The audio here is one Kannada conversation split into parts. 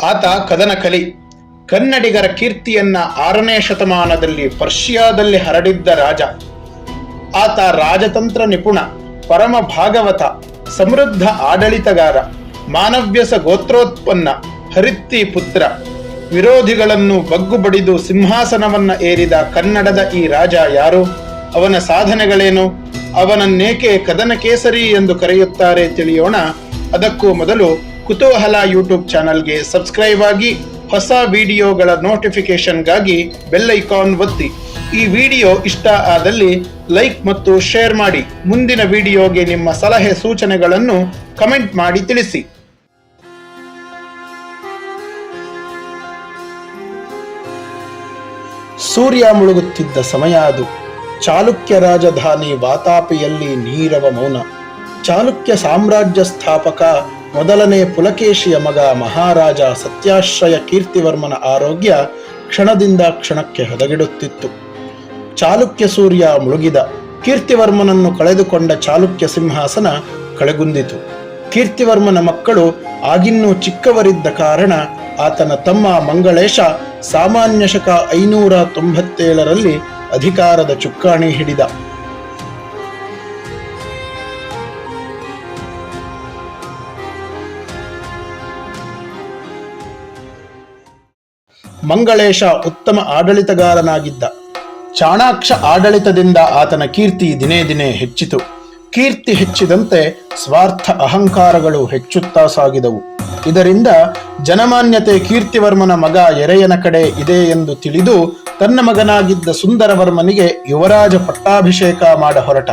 ಆತ ಕದನಕಲಿ. ಕನ್ನಡಿಗರ ಕೀರ್ತಿಯನ್ನ 6ನೇ ಶತಮಾನದಲ್ಲಿ ಪರ್ಷಿಯಾದಲ್ಲಿ ಹರಡಿದ್ದ ರಾಜ. ಆತ ರಾಜತಂತ್ರ ನಿಪುಣ, ಪರಮ ಭಾಗವತ, ಸಮೃದ್ಧ ಆಡಳಿತಗಾರ, ಮಾನವ್ಯಸ ಗೋತ್ರೋತ್ಪನ್ನ, ಹರಿತ್ತಿ ಪುತ್ರ. ವಿರೋಧಿಗಳನ್ನು ಬಗ್ಗು ಬಡಿದು ಸಿಂಹಾಸನವನ್ನ ಏರಿದ ಕನ್ನಡದ ಈ ರಾಜ ಯಾರು? ಅವನ ಸಾಧನೆಗಳೇನು? ಅವನನ್ನೇಕೆ ಕದನಕೇಸರಿ ಎಂದು ಕರೆಯುತ್ತಾರೆ ತಿಳಿಯೋಣ. ಅದಕ್ಕೂ ಮೊದಲು ಕುತೂಹಲ ಯೂಟ್ಯೂಬ್ ಚಾನಲ್ಗೆ ಸಬ್ಸ್ಕ್ರೈಬ್ ಆಗಿ, ಹೊಸ ವಿಡಿಯೋಗಳ ನೋಟಿಫಿಕೇಶನ್ಗಾಗಿ ಬೆಲ್ ಐಕಾನ್ ಒತ್ತಿ. ಈ ವಿಡಿಯೋ ಇಷ್ಟ ಆದಲ್ಲಿ ಲೈಕ್ ಮತ್ತು ಶೇರ್ ಮಾಡಿ. ಮುಂದಿನ ವಿಡಿಯೋಗೆ ನಿಮ್ಮ ಸಲಹೆ ಸೂಚನೆಗಳನ್ನು ಕಮೆಂಟ್ ಮಾಡಿ ತಿಳಿಸಿ. ಸೂರ್ಯ ಮುಳುಗುತ್ತಿದ್ದ ಸಮಯ ಅದು. ಚಾಲುಕ್ಯ ರಾಜಧಾನಿ ವಾತಾಪಿಯಲ್ಲಿ ನೀರವ ಮೌನ. ಚಾಲುಕ್ಯ ಸಾಮ್ರಾಜ್ಯ ಸ್ಥಾಪಕ ಮೊದಲನೇ ಪುಲಕೇಶಿಯ ಮಗ ಮಹಾರಾಜ ಸತ್ಯಾಶ್ರಯ ಕೀರ್ತಿವರ್ಮನ ಆರೋಗ್ಯ ಕ್ಷಣದಿಂದ ಕ್ಷಣಕ್ಕೆ ಹದಗೆಡುತ್ತಿತ್ತು. ಚಾಲುಕ್ಯ ಸೂರ್ಯ ಮುಳುಗಿದ. ಕೀರ್ತಿವರ್ಮನನ್ನು ಕಳೆದುಕೊಂಡ ಚಾಲುಕ್ಯ ಸಿಂಹಾಸನ ಕಳೆಗುಂದಿತು. ಕೀರ್ತಿವರ್ಮನ ಮಕ್ಕಳು ಆಗಿನ್ನೂ ಚಿಕ್ಕವರಿದ್ದ ಕಾರಣ ಆತನ ತಮ್ಮ ಮಂಗಳೇಶ ಸಾಮಾನ್ಯ ಶಕ 597ರಲ್ಲಿ ಅಧಿಕಾರದ ಚುಕ್ಕಾಣಿ ಹಿಡಿದ. ಮಂಗಳೇಶ ಉತ್ತಮ ಆಡಳಿತಗಾರನಾಗಿದ್ದ. ಚಾಣಾಕ್ಷ ಆಡಳಿತದಿಂದ ಆತನ ಕೀರ್ತಿ ದಿನೇ ದಿನೇ ಹೆಚ್ಚಿತು. ಕೀರ್ತಿ ಹೆಚ್ಚಿದಂತೆ ಸ್ವಾರ್ಥ ಅಹಂಕಾರಗಳು ಹೆಚ್ಚುತ್ತಾ ಸಾಗಿದವು. ಇದರಿಂದ ಜನಮಾನ್ಯತೆ ಕೀರ್ತಿವರ್ಮನ ಮಗ ಎರೆಯನ ಕಡೆ ಇದೆ ಎಂದು ತಿಳಿದು ತನ್ನ ಮಗನಾಗಿದ್ದ ಸುಂದರವರ್ಮನಿಗೆ ಯುವರಾಜ ಪಟ್ಟಾಭಿಷೇಕ ಮಾಡ ಹೊರಟ.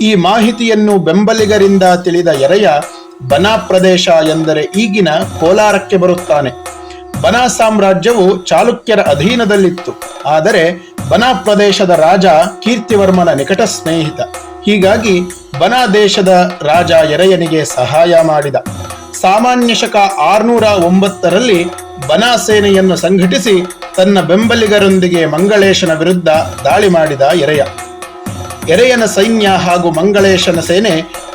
ಈ ಮಾಹಿತಿಯನ್ನು ಬೆಂಬಲಿಗರಿಂದ ತಿಳಿದ ಎರೆಯ ಬನಾ ಪ್ರದೇಶ ಎಂದರೆ ಈಗಿನ ಕೋಲಾರಕ್ಕೆ ಬರುತ್ತಾನೆ. ಬನಾ ಸಾಮ್ರಾಜ್ಯವು ಚಾಲುಕ್ಯರ ಅಧೀನದಲ್ಲಿತ್ತು. ಆದರೆ ಬನಾ ಪ್ರದೇಶದ ರಾಜ ಕೀರ್ತಿವರ್ಮನ ನಿಕಟ ಸ್ನೇಹಿತ. ಹೀಗಾಗಿ ಬನಾ ದೇಶದ ರಾಜ ಎರೆಯನಿಗೆ ಸಹಾಯ ಮಾಡಿದ. ಸಾಮಾನ್ಯ ಶಕ 609ರಲ್ಲಿ ಬನಾ ಸೇನೆಯನ್ನು ಸಂಘಟಿಸಿ ತನ್ನ ಬೆಂಬಲಿಗರೊಂದಿಗೆ ಮಂಗಳೇಶನ ವಿರುದ್ಧ ದಾಳಿ ಮಾಡಿದ ಎರೆಯ. ಎರೆಯನ ಸೈನ್ಯ ಹಾಗೂ ಮಂಗಳೇಶನ ಸೇನೆ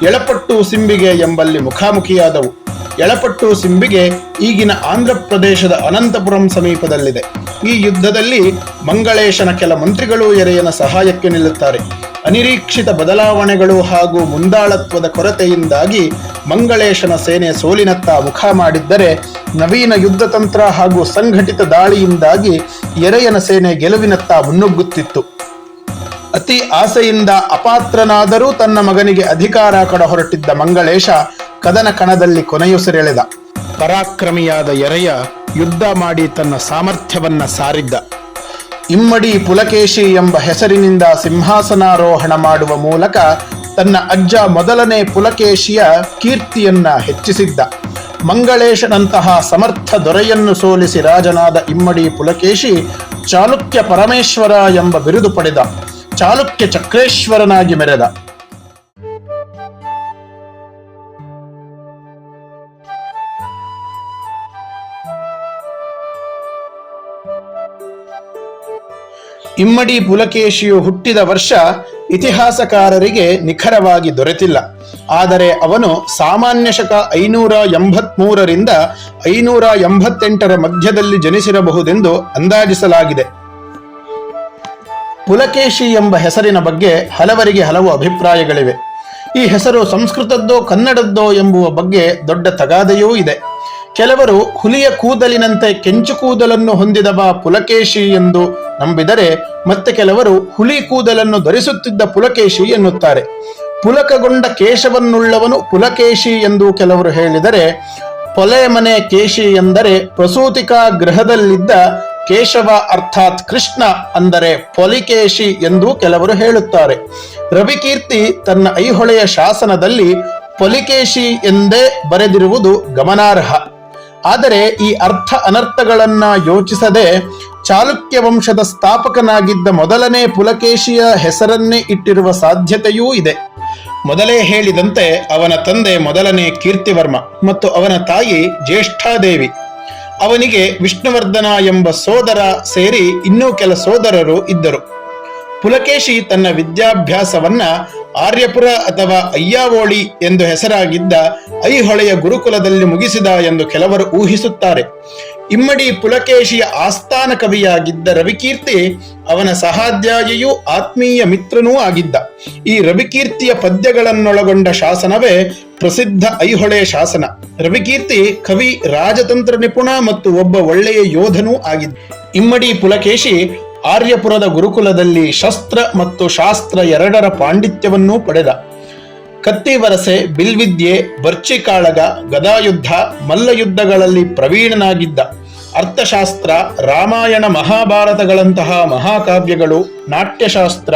ಎಳಪಟ್ಟು ಸಿಂಬಿಗೆ ಎಂಬಲ್ಲಿ ಮುಖಾಮುಖಿಯಾದವು. ಎಳಪಟ್ಟು ಸಿಂಬಿಗೆ ಈಗಿನ ಆಂಧ್ರ ಪ್ರದೇಶದ ಅನಂತಪುರಂ ಸಮೀಪದಲ್ಲಿದೆ. ಈ ಯುದ್ಧದಲ್ಲಿ ಮಂಗಳೇಶನ ಕೆಲ ಮಂತ್ರಿಗಳು ಎರೆಯನ ಸಹಾಯಕ್ಕೆ ನಿಲ್ಲುತ್ತಾರೆ. ಅನಿರೀಕ್ಷಿತ ಬದಲಾವಣೆಗಳು ಹಾಗೂ ಮುಂದಾಳತ್ವದ ಕೊರತೆಯಿಂದಾಗಿ ಮಂಗಳೇಶನ ಸೇನೆ ಸೋಲಿನತ್ತ ಮುಖ ಮಾಡಿದ್ದರೆ, ನವೀನ ಯುದ್ಧತಂತ್ರ ಹಾಗೂ ಸಂಘಟಿತ ದಾಳಿಯಿಂದಾಗಿ ಎರೆಯನ ಸೇನೆ ಗೆಲುವಿನತ್ತ ಮುನ್ನುಗ್ಗುತ್ತಿತ್ತು. ಅತಿ ಆಸೆಯಿಂದ ಅಪಾತ್ರನಾದರೂ ತನ್ನ ಮಗನಿಗೆ ಅಧಿಕಾರ ಕೊಡ ಹೊರಟಿದ್ದ ಮಂಗಳೇಶ ಕದನ ಕಣದಲ್ಲಿ ಕೊನೆಯುಸಿರೆಳೆದ. ಪರಾಕ್ರಮಿಯಾದ ಎರೆಯ ಯುದ್ಧ ಮಾಡಿ ತನ್ನ ಸಾಮರ್ಥ್ಯವನ್ನ ಸಾರಿದ್ದ. ಇಮ್ಮಡಿ ಪುಲಕೇಶಿ ಎಂಬ ಹೆಸರಿನಿಂದ ಸಿಂಹಾಸನಾರೋಹಣ ಮಾಡುವ ಮೂಲಕ ತನ್ನ ಅಜ್ಜ ಮೊದಲನೇ ಪುಲಕೇಶಿಯ ಕೀರ್ತಿಯನ್ನ ಹೆಚ್ಚಿಸಿದ್ದ. ಮಂಗಳೇಶನಂತಹ ಸಮರ್ಥ ದೊರೆಯನ್ನು ಸೋಲಿಸಿ ರಾಜನಾದ ಇಮ್ಮಡಿ ಪುಲಕೇಶಿ ಚಾಲುಕ್ಯ ಪರಮೇಶ್ವರ ಎಂಬ ಬಿರುದು ಪಡೆದ. ಚಾಲುಕ್ಯ ಚಕ್ರೇಶ್ವರನಾಗಿ ಮೆರೆದ. ಇಮ್ಮಡಿ ಪುಲಕೇಶಿಯು ಹುಟ್ಟಿದ ವರ್ಷ ಇತಿಹಾಸಕಾರರಿಗೆ ನಿಖರವಾಗಿ ದೊರೆತಿಲ್ಲ. ಆದರೆ ಅವನು ಸಾಮಾನ್ಯ ಶಕ 583ರಿಂದ 588ರ ಮಧ್ಯದಲ್ಲಿ ಜನಿಸಿರಬಹುದೆಂದು ಅಂದಾಜಿಸಲಾಗಿದೆ. ಪುಲಕೇಶಿ ಎಂಬ ಹೆಸರಿನ ಬಗ್ಗೆ ಹಲವರಿಗೆ ಹಲವು ಅಭಿಪ್ರಾಯಗಳಿವೆ. ಈ ಹೆಸರು ಸಂಸ್ಕೃತದ್ದೋ ಕನ್ನಡದ್ದೋ ಎಂಬುವ ಬಗ್ಗೆ ದೊಡ್ಡ ತಗಾದೆಯೂ ಇದೆ. ಕೆಲವರು ಹುಲಿಯ ಕೂದಲಿನಂತೆ ಕೆಂಚು ಕೂದಲನ್ನು ಹೊಂದಿದವ ಪುಲಕೇಶಿ ಎಂದು ನಂಬಿದರೆ, ಮತ್ತೆ ಕೆಲವರು ಹುಲಿ ಕೂದಲನ್ನು ಧರಿಸುತ್ತಿದ್ದ ಪುಲಕೇಶಿ ಎನ್ನುತ್ತಾರೆ. ಪುಲಕಗೊಂಡ ಕೇಶವನ್ನುಳ್ಳವನು ಪುಲಕೇಶಿ ಎಂದು ಕೆಲವರು ಹೇಳಿದರೆ, ಪೊಲೆಮನೆ ಕೇಶಿ ಎಂದರೆ ಪ್ರಸೂತಿಕಾ ಗೃಹದಲ್ಲಿದ್ದ ಕೇಶವ ಅರ್ಥಾತ್ ಕೃಷ್ಣ ಅಂದರೆ ಪೊಲಿಕೇಶಿ ಎಂದು ಕೆಲವರು ಹೇಳುತ್ತಾರೆ. ರವಿಕೀರ್ತಿ ತನ್ನ ಐಹೊಳೆಯ ಶಾಸನದಲ್ಲಿ ಪೊಲಿಕೇಶಿ ಎಂದೇ ಬರೆದಿರುವುದು ಗಮನಾರ್ಹ. ಆದರೆ ಈ ಅರ್ಥ ಅನರ್ಥಗಳನ್ನ ಯೋಚಿಸದೆ ಚಾಲುಕ್ಯ ವಂಶದ ಸ್ಥಾಪಕನಾಗಿದ್ದ ಮೊದಲನೇ ಪುಲಕೇಶಿಯ ಹೆಸರನ್ನೇ ಇಟ್ಟಿರುವ ಸಾಧ್ಯತೆಯೂ ಇದೆ. ಮೊದಲೇ ಹೇಳಿದಂತೆ ಅವನ ತಂದೆ ಮೊದಲನೇ ಕೀರ್ತಿವರ್ಮ ಮತ್ತು ಅವನ ತಾಯಿ ಜ್ಯೇಷ್ಠಾದೇವಿ. ಅವನಿಗೆ ವಿಷ್ಣುವರ್ಧನ ಎಂಬ ಸೋದರ ಸೇರಿ ಇನ್ನೂ ಕೆಲ ಸೋದರರು ಇದ್ದರು. ಪುಲಕೇಶಿ ತನ್ನ ವಿದ್ಯಾಭ್ಯಾಸವನ್ನ ಆರ್ಯಪುರ ಅಥವಾ ಅಯ್ಯಾವೋಳಿ ಎಂದು ಹೆಸರಾಗಿದ್ದ ಐಹೊಳೆಯ ಗುರುಕುಲದಲ್ಲಿ ಮುಗಿಸಿದ ಎಂದು ಕೆಲವರು ಊಹಿಸುತ್ತಾರೆ. ಇಮ್ಮಡಿ ಪುಲಕೇಶಿಯ ಆಸ್ಥಾನ ಕವಿಯಾಗಿದ್ದ ರವಿಕೀರ್ತಿ ಅವನ ಸಹಾಧ್ಯಾಯಿಯೂ ಆತ್ಮೀಯ ಮಿತ್ರನೂ ಆಗಿದ್ದ. ಈ ರವಿಕೀರ್ತಿಯ ಪದ್ಯಗಳನ್ನೊಳಗೊಂಡ ಶಾಸನವೇ ಪ್ರಸಿದ್ಧ ಐಹೊಳೆ ಶಾಸನ. ರವಿಕೀರ್ತಿ ಕವಿ, ರಾಜತಂತ್ರ ನಿಪುಣ ಮತ್ತು ಒಬ್ಬ ಒಳ್ಳೆಯ ಯೋಧನೂ ಆಗಿದ್ದ. ಇಮ್ಮಡಿ ಪುಲಕೇಶಿ ಆರ್ಯಪುರದ ಗುರುಕುಲದಲ್ಲಿ ಶಸ್ತ್ರ ಮತ್ತು ಶಾಸ್ತ್ರ ಎರಡರ ಪಾಂಡಿತ್ಯವನ್ನೂ ಪಡೆದ. ಕತ್ತಿವರಸೆ, ಬಿಲ್ವಿದ್ಯೆ, ಬರ್ಚಿಕಾಳಗ, ಗದಾಯುದ್ಧ, ಮಲ್ಲಯುದ್ಧಗಳಲ್ಲಿ ಪ್ರವೀಣನಾಗಿದ್ದ. ಅರ್ಥಶಾಸ್ತ್ರ, ರಾಮಾಯಣ ಮಹಾಭಾರತಗಳಂತಹ ಮಹಾಕಾವ್ಯಗಳು, ನಾಟ್ಯಶಾಸ್ತ್ರ,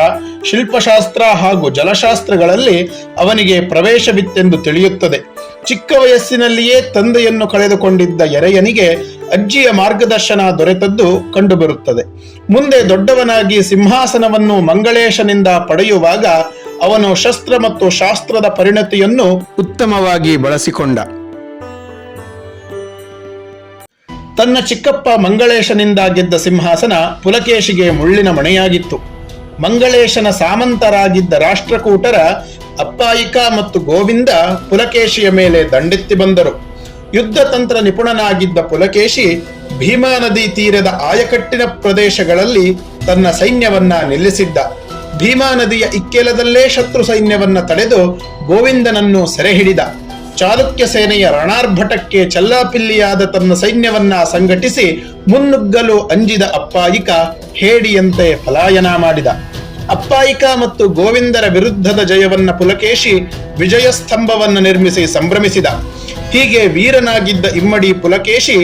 ಶಿಲ್ಪಶಾಸ್ತ್ರ ಹಾಗೂ ಜಲಶಾಸ್ತ್ರಗಳಲ್ಲಿ ಅವನಿಗೆ ಪ್ರವೇಶವಿತ್ತೆಂದು ತಿಳಿಯುತ್ತದೆ. ಚಿಕ್ಕ ವಯಸ್ಸಿನಲ್ಲಿಯೇ ತಂದೆಯನ್ನು ಕಳೆದುಕೊಂಡಿದ್ದ ಎರೆಯನಿಗೆ ಅಜ್ಜಿಯ ಮಾರ್ಗದರ್ಶನ ದೊರೆತದ್ದು ಕಂಡುಬರುತ್ತದೆ. ಮುಂದೆ ದೊಡ್ಡವನಾಗಿ ಸಿಂಹಾಸನವನ್ನು ಮಂಗಳೇಶನಿಂದ ಪಡೆಯುವಾಗ ಅವನು ಶಸ್ತ್ರ ಮತ್ತು ಶಾಸ್ತ್ರದ ಪರಿಣತಿಯನ್ನು ಉತ್ತಮವಾಗಿ ಬಳಸಿಕೊಂಡ. ತನ್ನ ಚಿಕ್ಕಪ್ಪ ಮಂಗಳೇಶನಿಂದ ಗೆದ್ದ ಸಿಂಹಾಸನ ಪುಲಕೇಶಿಗೆ ಮುಳ್ಳಿನ ಮಣೆಯಾಗಿತ್ತು. ಮಂಗಳೇಶನ ಸಾಮಂತರಾಗಿದ್ದ ರಾಷ್ಟ್ರಕೂಟರ ಅಪ್ಪಾಯಿಕ ಮತ್ತು ಗೋವಿಂದ ಪುಲಕೇಶಿಯ ಮೇಲೆ ದಂಡೆತ್ತಿ ಬಂದರು. ಯುದ್ಧ ತಂತ್ರ ನಿಪುಣನಾಗಿದ್ದ ಪುಲಕೇಶಿ ಭೀಮಾ ನದಿ ತೀರದ ಆಯಕಟ್ಟಿನ ಪ್ರದೇಶಗಳಲ್ಲಿ ತನ್ನ ಸೈನ್ಯವನ್ನ ನಿಲ್ಲಿಸಿದ್ದ. ಭೀಮಾ ನದಿಯ ಇಕ್ಕೆಲದಲ್ಲೇ ಶತ್ರು ಸೈನ್ಯವನ್ನ ತಡೆದು ಗೋವಿಂದನನ್ನು ಸೆರೆ ಹಿಡಿದ. ಚಾಲುಕ್ಯ ಸೇನೆಯ ರಣಾರ್ಭಟಕ್ಕೆ ಚಲ್ಲಾಪಿಲ್ಲಿಯಾದ ತನ್ನ ಸೈನ್ಯವನ್ನ ಸಂಘಟಿಸಿ ಮುನ್ನುಗ್ಗಲು ಅಂಜಿದ ಅಪ್ಪಾಯಿಕ ಹೇಡಿಯಂತೆ ಪಲಾಯನ ಮಾಡಿದ. ಅಪ್ಪಾಯಿಕ ಮತ್ತು ಗೋವಿಂದರ ವಿರುದ್ಧದ ಜಯವನ್ನ ಪುಲಕೇಶಿ ವಿಜಯ ಸ್ತಂಭವನ್ನು ನಿರ್ಮಿಸಿ ಸಂಭ್ರಮಿಸಿದ. ಹೀಗೆ ವೀರನಾಗಿದ್ದ ಇಮ್ಮಡಿ ಪುಲಕೇಶಿ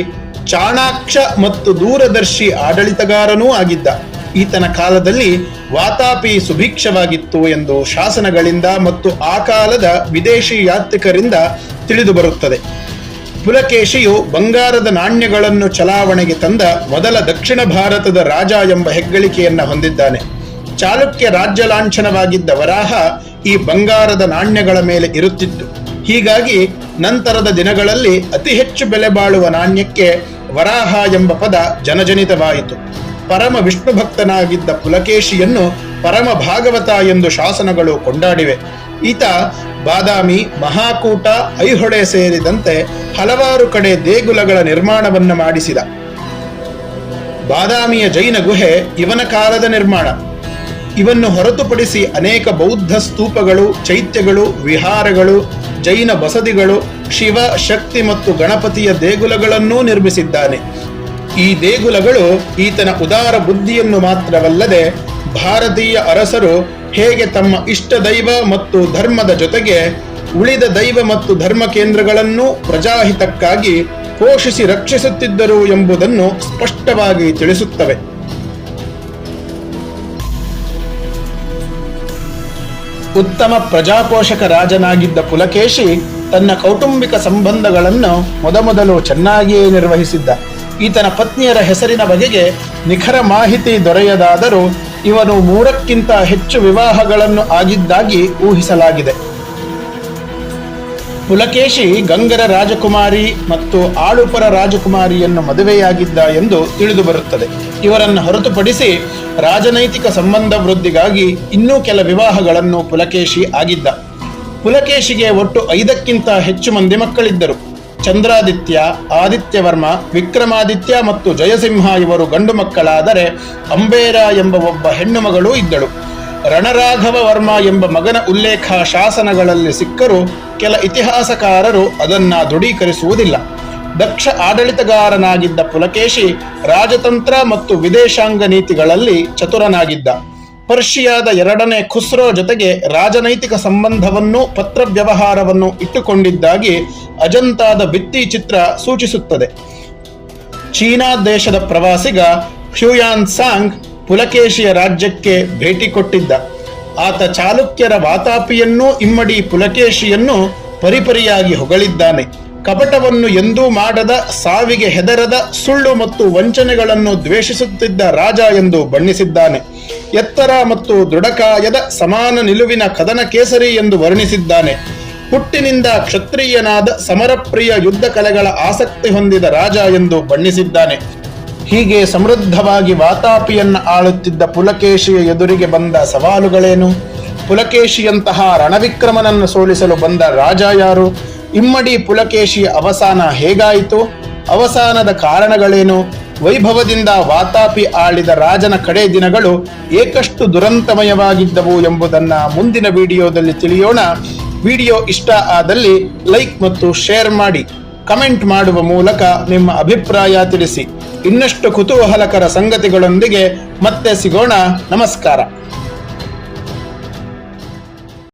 ಚಾಣಾಕ್ಷ ಮತ್ತು ದೂರದರ್ಶಿ ಆಡಳಿತಗಾರನೂ ಆಗಿದ್ದ. ಈತನ ಕಾಲದಲ್ಲಿ ವಾತಾಪಿ ಸುಭಿಕ್ಷವಾಗಿತ್ತು ಎಂದು ಶಾಸನಗಳಿಂದ ಮತ್ತು ಆ ಕಾಲದ ವಿದೇಶಿ ಯಾತ್ರಿಕರಿಂದ ತಿಳಿದು ಬರುತ್ತದೆ. ಪುಲಕೇಶಿಯು ಬಂಗಾರದ ನಾಣ್ಯಗಳನ್ನು ಚಲಾವಣೆಗೆ ತಂದ ಮೊದಲ ದಕ್ಷಿಣ ಭಾರತದ ರಾಜ ಎಂಬ ಹೆಗ್ಗಳಿಕೆಯನ್ನ ಹೊಂದಿದ್ದಾನೆ. ಚಾಲುಕ್ಯ ರಾಜ್ಯ ಲಾಂಛನವಾಗಿದ್ದ ವರಾಹ ಈ ಬಂಗಾರದ ನಾಣ್ಯಗಳ ಮೇಲೆ ಇರುತ್ತಿತ್ತು. ಹೀಗಾಗಿ ನಂತರದ ದಿನಗಳಲ್ಲಿ ಅತಿ ಹೆಚ್ಚು ಬೆಲೆ ಬಾಳುವ ನಾಣ್ಯಕ್ಕೆ ವರಾಹ ಎಂಬ ಪದ ಜನಜನಿತವಾಯಿತು. ಪರಮ ವಿಷ್ಣು ಭಕ್ತನಾಗಿದ್ದ ಪುಲಕೇಶಿಯನ್ನು ಪರಮ ಭಾಗವತ ಎಂದು ಶಾಸನಗಳು ಕೊಂಡಾಡಿವೆ. ಈತ ಬಾದಾಮಿ, ಮಹಾಕೂಟ, ಐಹೊಳೆ ಸೇರಿದಂತೆ ಹಲವಾರು ಕಡೆ ದೇಗುಲಗಳ ನಿರ್ಮಾಣವನ್ನ ಮಾಡಿಸಿದ. ಬಾದಾಮಿಯ ಜೈನ ಗುಹೆ ಇವನ ಕಾಲದ ನಿರ್ಮಾಣ. ಇವನ್ನು ಹೊರತುಪಡಿಸಿ ಅನೇಕ ಬೌದ್ಧ ಸ್ತೂಪಗಳು, ಚೈತ್ಯಗಳು, ವಿಹಾರಗಳು, ಜೈನ ಬಸದಿಗಳು, ಶಿವ, ಶಕ್ತಿ ಮತ್ತು ಗಣಪತಿಯ ದೇಗುಲಗಳನ್ನೂ ನಿರ್ಮಿಸಿದ್ದಾನೆ. ಈ ದೇಗುಲಗಳು ಈತನ ಉದಾರ ಬುದ್ಧಿಯನ್ನು ಮಾತ್ರವಲ್ಲದೆ ಭಾರತೀಯ ಅರಸರು ಹೇಗೆ ತಮ್ಮ ಇಷ್ಟ ದೈವ ಮತ್ತು ಧರ್ಮದ ಜೊತೆಗೆ ಉಳಿದ ದೈವ ಮತ್ತು ಧರ್ಮ ಕೇಂದ್ರಗಳನ್ನು ಪ್ರಜಾಹಿತಕ್ಕಾಗಿ ಪೋಷಿಸಿ ರಕ್ಷಿಸುತ್ತಿದ್ದರು ಎಂಬುದನ್ನು ಸ್ಪಷ್ಟವಾಗಿ ತಿಳಿಸುತ್ತವೆ. ಉತ್ತಮ ಪ್ರಜಾಪೋಷಕ ರಾಜನಾಗಿದ್ದ ಪುಲಕೇಶಿ ತನ್ನ ಕೌಟುಂಬಿಕ ಸಂಬಂಧಗಳನ್ನು ಮೊದಮೊದಲು ಚೆನ್ನಾಗಿಯೇ ನಿರ್ವಹಿಸಿದ್ದ. ಈತನ ಪತ್ನಿಯರ ಹೆಸರಿನ ಬಗೆಗೆ ನಿಖರ ಮಾಹಿತಿ ದೊರೆಯದಾದರೂ ಇವನು 3ಕ್ಕಿಂತ ಹೆಚ್ಚು ವಿವಾಹಗಳನ್ನು ಆಗಿದ್ದಾಗಿ ಊಹಿಸಲಾಗಿದೆ. ಪುಲಕೇಶಿ ಗಂಗರ ರಾಜಕುಮಾರಿ ಮತ್ತು ಆಳುಪರ ರಾಜಕುಮಾರಿಯನ್ನು ಮದುವೆಯಾಗಿದ್ದ ಎಂದು ತಿಳಿದುಬರುತ್ತದೆ. ಇವರನ್ನು ಹೊರತುಪಡಿಸಿ ರಾಜನೈತಿಕ ಸಂಬಂಧ ವೃದ್ಧಿಗಾಗಿ ಇನ್ನೂ ಕೆಲ ವಿವಾಹಗಳನ್ನು ಪುಲಕೇಶಿ ಆಗಿದ್ದ. ಪುಲಕೇಶಿಗೆ ಒಟ್ಟು 5ಕ್ಕಿಂತ ಹೆಚ್ಚು ಮಂದಿ ಮಕ್ಕಳಿದ್ದರು. ಚಂದ್ರಾದಿತ್ಯ, ಆದಿತ್ಯವರ್ಮ, ವಿಕ್ರಮಾದಿತ್ಯ ಮತ್ತು ಜಯಸಿಂಹ ಇವರು ಗಂಡು ಮಕ್ಕಳಾದರೆ ಅಂಬೇರ ಎಂಬ ಒಬ್ಬ ಹೆಣ್ಣು ಮಗಳೂ ಇದ್ದಳು. ರಣರಾಘವ ವರ್ಮ ಎಂಬ ಮಗನ ಉಲ್ಲೇಖ ಶಾಸನಗಳಲ್ಲಿ ಸಿಕ್ಕರೂ ಕೆಲ ಇತಿಹಾಸಕಾರರು ಅದನ್ನ ದೃಢೀಕರಿಸುವುದಿಲ್ಲ. ದಕ್ಷ ಆಡಳಿತಗಾರನಾಗಿದ್ದ ಪುಲಕೇಶಿ ರಾಜತಂತ್ರ ಮತ್ತು ವಿದೇಶಾಂಗ ನೀತಿಗಳಲ್ಲಿ ಚತುರನಾಗಿದ್ದ. ಪರ್ಷಿಯಾದ 2ನೇ ಖುಸ್ರೋ ಜೊತೆಗೆ ರಾಜನೈತಿಕ ಸಂಬಂಧವನ್ನು, ಪತ್ರ ವ್ಯವಹಾರವನ್ನು ಇಟ್ಟುಕೊಂಡಿದ್ದಾಗಿ ಅಜಂತಾದ ಭಿತ್ತಿ ಚಿತ್ರ ಸೂಚಿಸುತ್ತದೆ. ಚೀನಾ ದೇಶದ ಪ್ರವಾಸಿಗ ಹ್ಯುಯಾನ್ ಸಾಂಗ್ ಪುಲಕೇಶಿಯ ರಾಜ್ಯಕ್ಕೆ ಭೇಟಿ ಕೊಟ್ಟಿದ್ದ. ಆತ ಚಾಲುಕ್ಯರ ವಾತಾಪಿಯನ್ನೂ ಇಮ್ಮಡಿ ಪುಲಕೇಶಿಯನ್ನು ಪರಿಪರಿಯಾಗಿ ಹೊಗಳಿದ್ದಾನೆ. ಕಪಟವನ್ನು ಎಂದೂ ಮಾಡದ, ಸಾವಿಗೆ ಹೆದರದ, ಸುಳ್ಳು ಮತ್ತು ವಂಚನೆಗಳನ್ನು ದ್ವೇಷಿಸುತ್ತಿದ್ದ ರಾಜ ಎಂದು ಬಣ್ಣಿಸಿದ್ದಾನೆ. ಎತ್ತರ ಮತ್ತು ದೃಢಕಾಯದ, ಸಮಾನ ನಿಲುವಿನ ಕದನ ಕೇಸರಿ ಎಂದು ವರ್ಣಿಸಿದ್ದಾನೆ. ಹುಟ್ಟಿನಿಂದ ಕ್ಷತ್ರಿಯನಾದ, ಸಮರಪ್ರಿಯ ಯುದ್ಧ ಕಲೆಗಳ ಆಸಕ್ತಿ ಹೊಂದಿದ ರಾಜ ಎಂದು ಬಣ್ಣಿಸಿದ್ದಾನೆ. ಹೀಗೆ ಸಮೃದ್ಧವಾಗಿ ವಾತಾಪಿಯನ್ನ ಆಳುತ್ತಿದ್ದ ಪುಲಕೇಶಿಯ ಎದುರಿಗೆ ಬಂದ ಸವಾಲುಗಳೇನು? ಪುಲಕೇಶಿಯಂತಹ ರಣವಿಕ್ರಮನನ್ನು ಸೋಲಿಸಲು ಬಂದ ರಾಜ ಯಾರು? ಇಮ್ಮಡಿ ಪುಲಕೇಶಿಯ ಅವಸಾನ ಹೇಗಾಯಿತು? ಅವಸಾನದ ಕಾರಣಗಳೇನು? ವೈಭವದಿಂದ ವಾತಾಪಿ ಆಳಿದ ರಾಜನ ಕಡೆ ದಿನಗಳು ಏಕಷ್ಟು ದುರಂತಮಯವಾಗಿದ್ದವು ಎಂಬುದನ್ನ ಮುಂದಿನ ವಿಡಿಯೋದಲ್ಲಿ ತಿಳಿಯೋಣ. ವಿಡಿಯೋ ಇಷ್ಟ ಆದಲ್ಲಿ ಲೈಕ್ ಮತ್ತು ಶೇರ್ ಮಾಡಿ, ಕಮೆಂಟ್ ಮಾಡುವ ಮೂಲಕ ನಿಮ್ಮ ಅಭಿಪ್ರಾಯ ತಿಳಿಸಿ. ಇನ್ನಷ್ಟು ಕುತೂಹಲಕರ ಸಂಗತಿಗಳೊಂದಿಗೆ ಮತ್ತೆ ಸಿಗೋಣ. ನಮಸ್ಕಾರ.